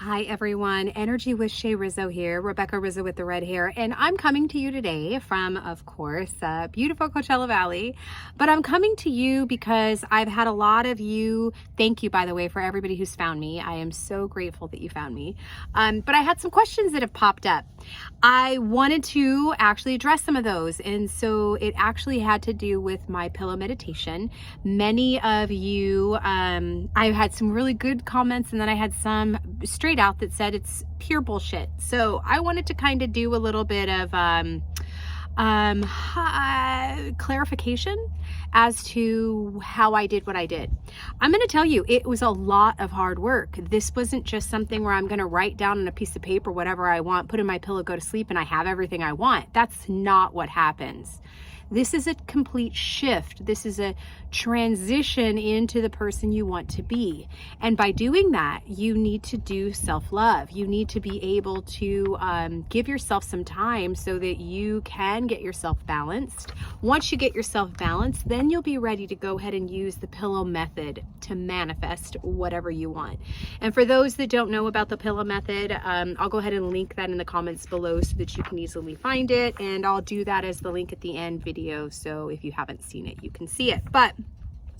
Hi everyone, Energy with Shay Rizzo here, Rebecca Rizzo with the red hair, and I'm coming to you today from, of course, beautiful Coachella Valley, but I'm coming to you because I've had a lot of you, thank you by the way for everybody who's found me, I am so grateful that you found me, but I had some questions that have popped up. I wanted to actually address some of those, and so it actually had to do with my pillow meditation. Many of you, I had some really good comments, and then I had some straight out that said it's pure bullshit. So I wanted to kind of do a little bit of clarification as to how I did what I did. I'm going to tell you, it was a lot of hard work. This wasn't just something where I'm going to write down on a piece of paper whatever I want, put in my pillow, go to sleep, and I have everything I want. That's not what happens. This is a complete shift. This is a transition into the person you want to be. And by doing that, you need to do self-love. You need to be able to give yourself some time so that you can get yourself balanced. Once you get yourself balanced, then you'll be ready to go ahead and use the pillow method to manifest whatever you want. And for those that don't know about the pillow method, I'll go ahead and link that in the comments below so that you can easily find it. And I'll do that as the link at the end video. So if you haven't seen it, you can see it. But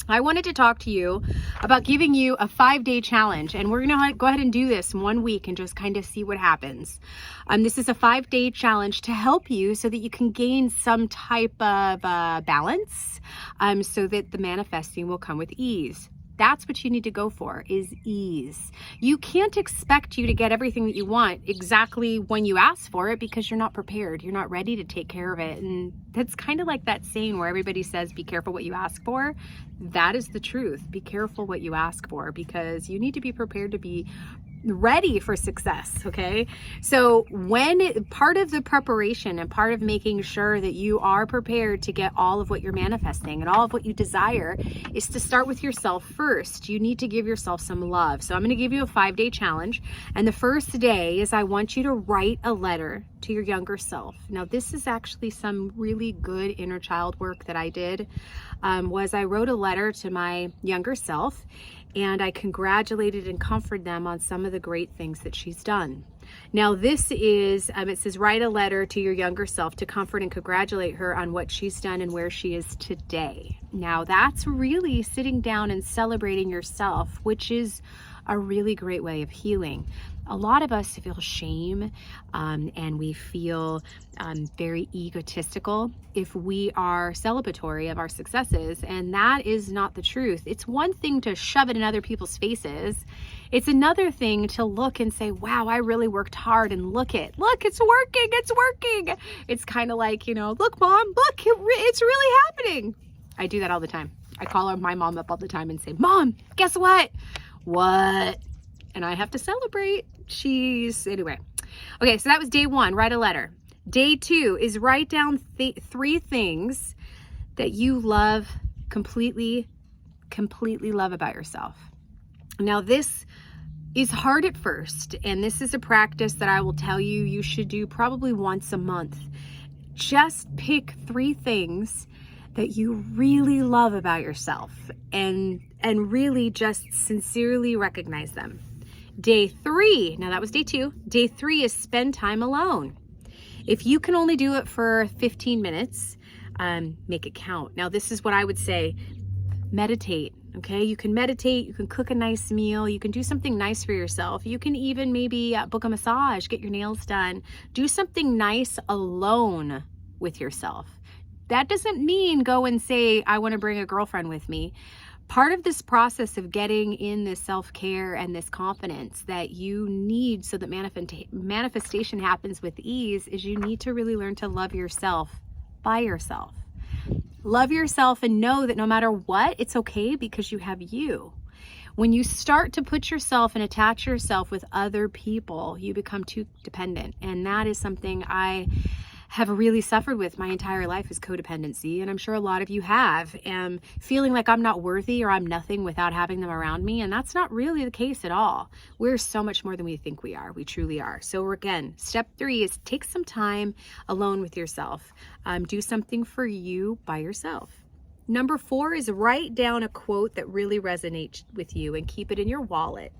I wanted to talk to you about giving you a 5-day challenge, and we're going to go ahead and do this 1 week and just kind of see what happens. This is a 5-day challenge to help you so that you can gain some type of balance so that the manifesting will come with ease. That's what you need to go for, is ease. You can't expect you to get everything that you want exactly when you ask for it because you're not prepared. You're not ready to take care of it. And that's kind of like that saying where everybody says, be careful what you ask for. That is the truth. Be careful what you ask for because you need to be prepared to be ready for success. Okay, so part of the preparation and part of making sure that you are prepared to get all of what you're manifesting and all of what you desire is to start with yourself first. You need to give yourself some love. So I'm going to give you a 5-day challenge, and the first day is I want you to write a letter to your younger self. Now this is actually some really good inner child work that I did. Was I wrote a letter to my younger self, and I congratulated and comforted them on some of the great things that she's done. Now this is, it says write a letter to your younger self to comfort and congratulate her on what she's done and where she is today. Now that's really sitting down and celebrating yourself, which is a really great way of healing. A lot of us feel shame and we feel very egotistical if we are celebratory of our successes, and that is not the truth. It's one thing to shove it in other people's faces. It's another thing to look and say, wow, I really worked hard, and look, it's working, it's working. It's kind of like, look, Mom, look, it's really happening. I do that all the time. I call my mom up all the time and say, Mom, guess what? What? And I have to celebrate. Anyway. Okay, so that was day 1, write a letter. Day 2 is write down 3 things that you love, completely love about yourself. Now this is hard at first, and this is a practice that I will tell you you should do probably once a month. Just pick 3 things that you really love about yourself and really just sincerely recognize them. Day 3, now that was day 2. Day 3 is spend time alone. If you can only do it for 15 minutes, make it count. Now this is what I would say, meditate. Okay, you can meditate, you can cook a nice meal, you can do something nice for yourself. You can even maybe book a massage, get your nails done. Do something nice alone with yourself. That doesn't mean go and say, I want to bring a girlfriend with me. Part of this process of getting in this self-care and this confidence that you need so that manifestation happens with ease is you need to really learn to love yourself by yourself. Love yourself and know that no matter what, it's okay because you have you. When you start to put yourself and attach yourself with other people, you become too dependent. And that is something I have really suffered with my entire life, is codependency. And I'm sure a lot of you have, feeling like I'm not worthy or I'm nothing without having them around me. And that's not really the case at all. We're so much more than we think we are. We truly are. So again, step 3 is take some time alone with yourself. Do something for you by yourself. Number 4 is write down a quote that really resonates with you and keep it in your wallet.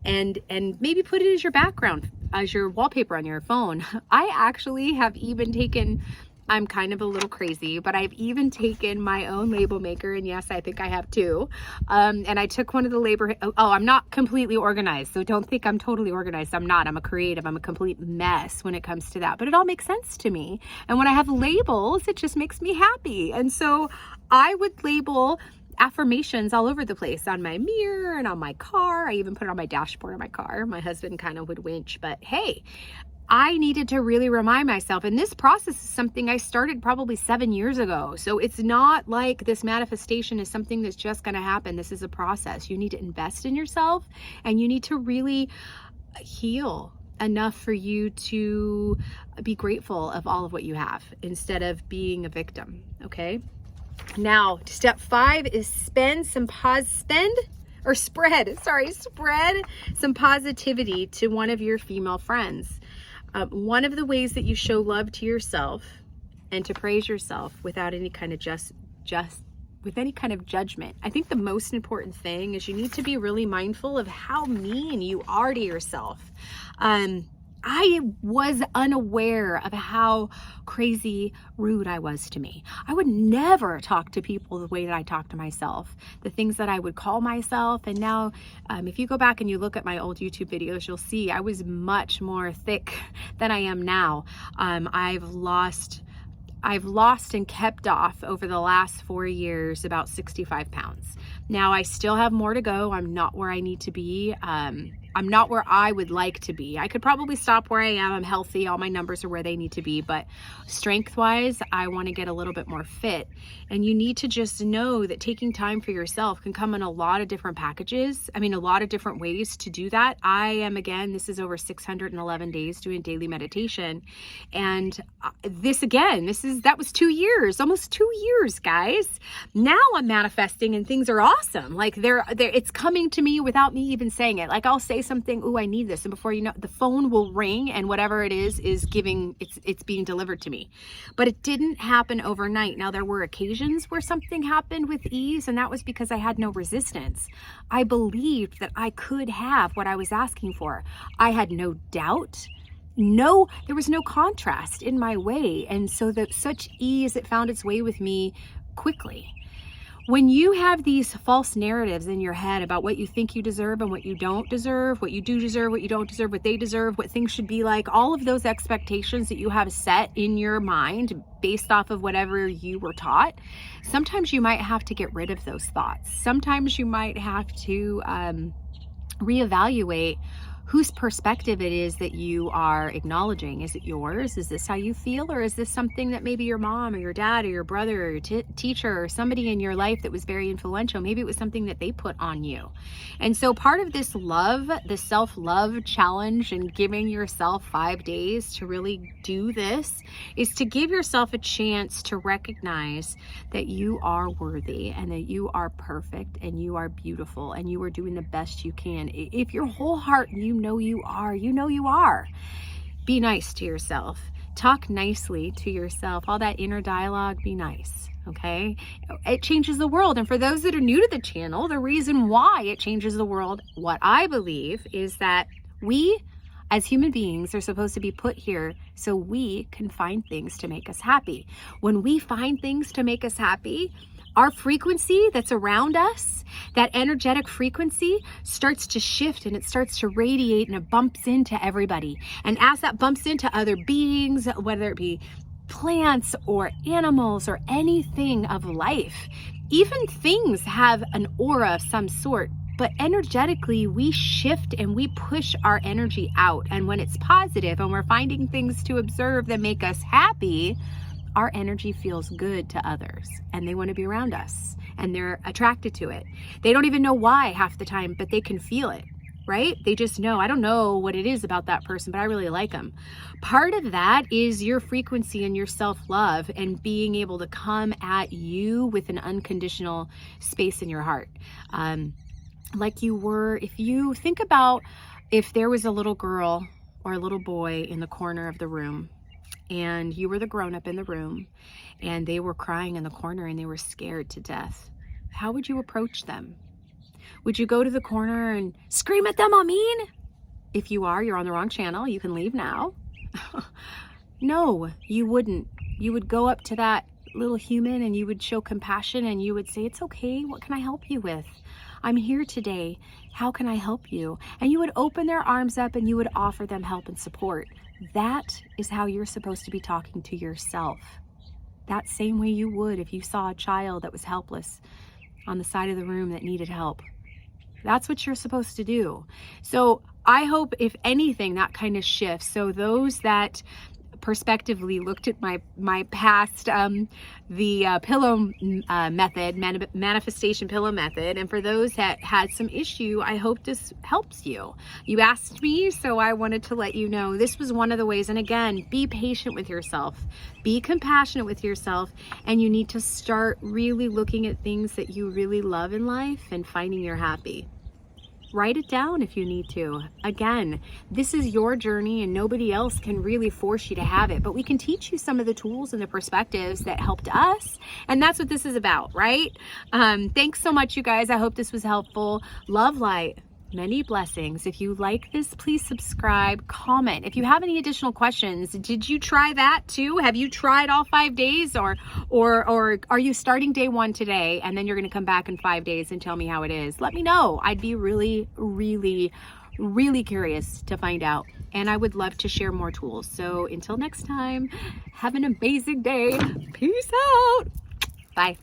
and maybe put it as your background, as your wallpaper on your phone. I actually have even taken, I'm kind of a little crazy, but I've even taken my own label maker, and yes, I think I have too. And I took one of the I'm not completely organized, so don't think I'm totally organized. I'm not. I'm a creative. I'm a complete mess when it comes to that, but it all makes sense to me. And when I have labels, it just makes me happy. And so I would label affirmations all over the place, on my mirror and on my car. I even put it on my dashboard of my car. My husband kind of would winch, but hey, I needed to really remind myself, and this process is something I started probably 7 years ago. So it's not like this manifestation is something that's just going to happen. This is a process. You need to invest in yourself, and you need to really heal enough for you to be grateful of all of what you have instead of being a victim. Okay. Now, step 5 is spread some positivity to one of your female friends. One of the ways that you show love to yourself and to praise yourself without any kind of with any kind of judgment. I think the most important thing is you need to be really mindful of how mean you are to yourself. I was unaware of how crazy rude I was to me. I would never talk to people the way that I talk to myself, the things that I would call myself. And now, if you go back and you look at my old YouTube videos, you'll see I was much more thick than I am now. I've lost and kept off over the last 4 years about 65 pounds. Now I still have more to go. I'm not where I need to be. I'm not where I would like to be. I could probably stop where I am. I'm healthy. All my numbers are where they need to be. But strength-wise, I want to get a little bit more fit. And you need to just know that taking time for yourself can come in a lot of different packages. I mean, a lot of different ways to do that. I am, again, this is over 611 days doing daily meditation. And that was 2 years, almost 2 years, guys. Now I'm manifesting and things are awesome. Like it's coming to me without me even saying it. Like I'll say something, "Ooh, I need this," and before you know, the phone will ring and whatever it is it's being delivered to me. But it didn't happen overnight. Now there were occasions where something happened with ease, and that was because I had no resistance. I believed that I could have what I was asking for. I had no doubt. There was no contrast in my way. And so that such ease, it found its way with me quickly. When you have these false narratives in your head about what you think you deserve and what you don't deserve, what you do deserve, what you don't deserve, what they deserve, what things should be like, all of those expectations that you have set in your mind based off of whatever you were taught, sometimes you might have to get rid of those thoughts. Sometimes you might have to reevaluate whose perspective it is that you are acknowledging. Is it yours? Is this how you feel? Or is this something that maybe your mom or your dad or your brother or your teacher or somebody in your life that was very influential, maybe it was something that they put on you? And so part of this love, the self-love challenge and giving yourself 5 days to really do this is to give yourself a chance to recognize that you are worthy and that you are perfect and you are beautiful and you are doing the best you can. If your whole heart, you know you are. Be nice to yourself. Talk nicely to yourself. All that inner dialogue, be nice. Okay? It changes the world. And for those that are new to the channel, the reason why it changes the world, what I believe is that we as human beings are supposed to be put here so we can find things to make us happy. When we find things to make us happy, our frequency that's around us, that energetic frequency starts to shift and it starts to radiate and it bumps into everybody. And as that bumps into other beings, whether it be plants or animals or anything of life, even things have an aura of some sort. But energetically, we shift and we push our energy out. And when it's positive and we're finding things to observe that make us happy, our energy feels good to others and they want to be around us and they're attracted to it. They don't even know why half the time, but they can feel it, right? They just know, I don't know what it is about that person, but I really like them. Part of that is your frequency and your self-love and being able to come at you with an unconditional space in your heart. Like you were, if you think about if there was a little girl or a little boy in the corner of the room, and you were the grown-up in the room and they were crying in the corner and they were scared to death, how would you approach them? Would you go to the corner and scream at them, I mean? If you are, you're on the wrong channel. You can leave now. No, you wouldn't. You would go up to that little human and you would show compassion and you would say, it's okay. What can I help you with? I'm here today. How can I help you? And you would open their arms up and you would offer them help and support. That is how you're supposed to be talking to yourself. That same way you would if you saw a child that was helpless on the side of the room that needed help. That's what you're supposed to do. So I hope, if anything, that kind of shifts. So those that prospectively looked at my past, the pillow method, manifestation pillow method, and for those that had some issue, I hope this helps you. You asked me, so I wanted to let you know this was one of the ways. And again, be patient with yourself, be compassionate with yourself, and you need to start really looking at things that you really love in life and finding you're happy. Write it down if you need to. Again, this is your journey and nobody else can really force you to have it, but we can teach you some of the tools and the perspectives that helped us. And that's what this is about, right? Thanks so much, you guys. I hope this was helpful. Love, light, many blessings. If you like this, please subscribe, comment. If you have any additional questions, did you try that too? Have you tried all 5 days, or are you starting day 1 today and then you're going to come back in 5 days and tell me how it is? Let me know. I'd be really, really, really curious to find out. And I would love to share more tools. So until next time, have an amazing day. Peace out. Bye.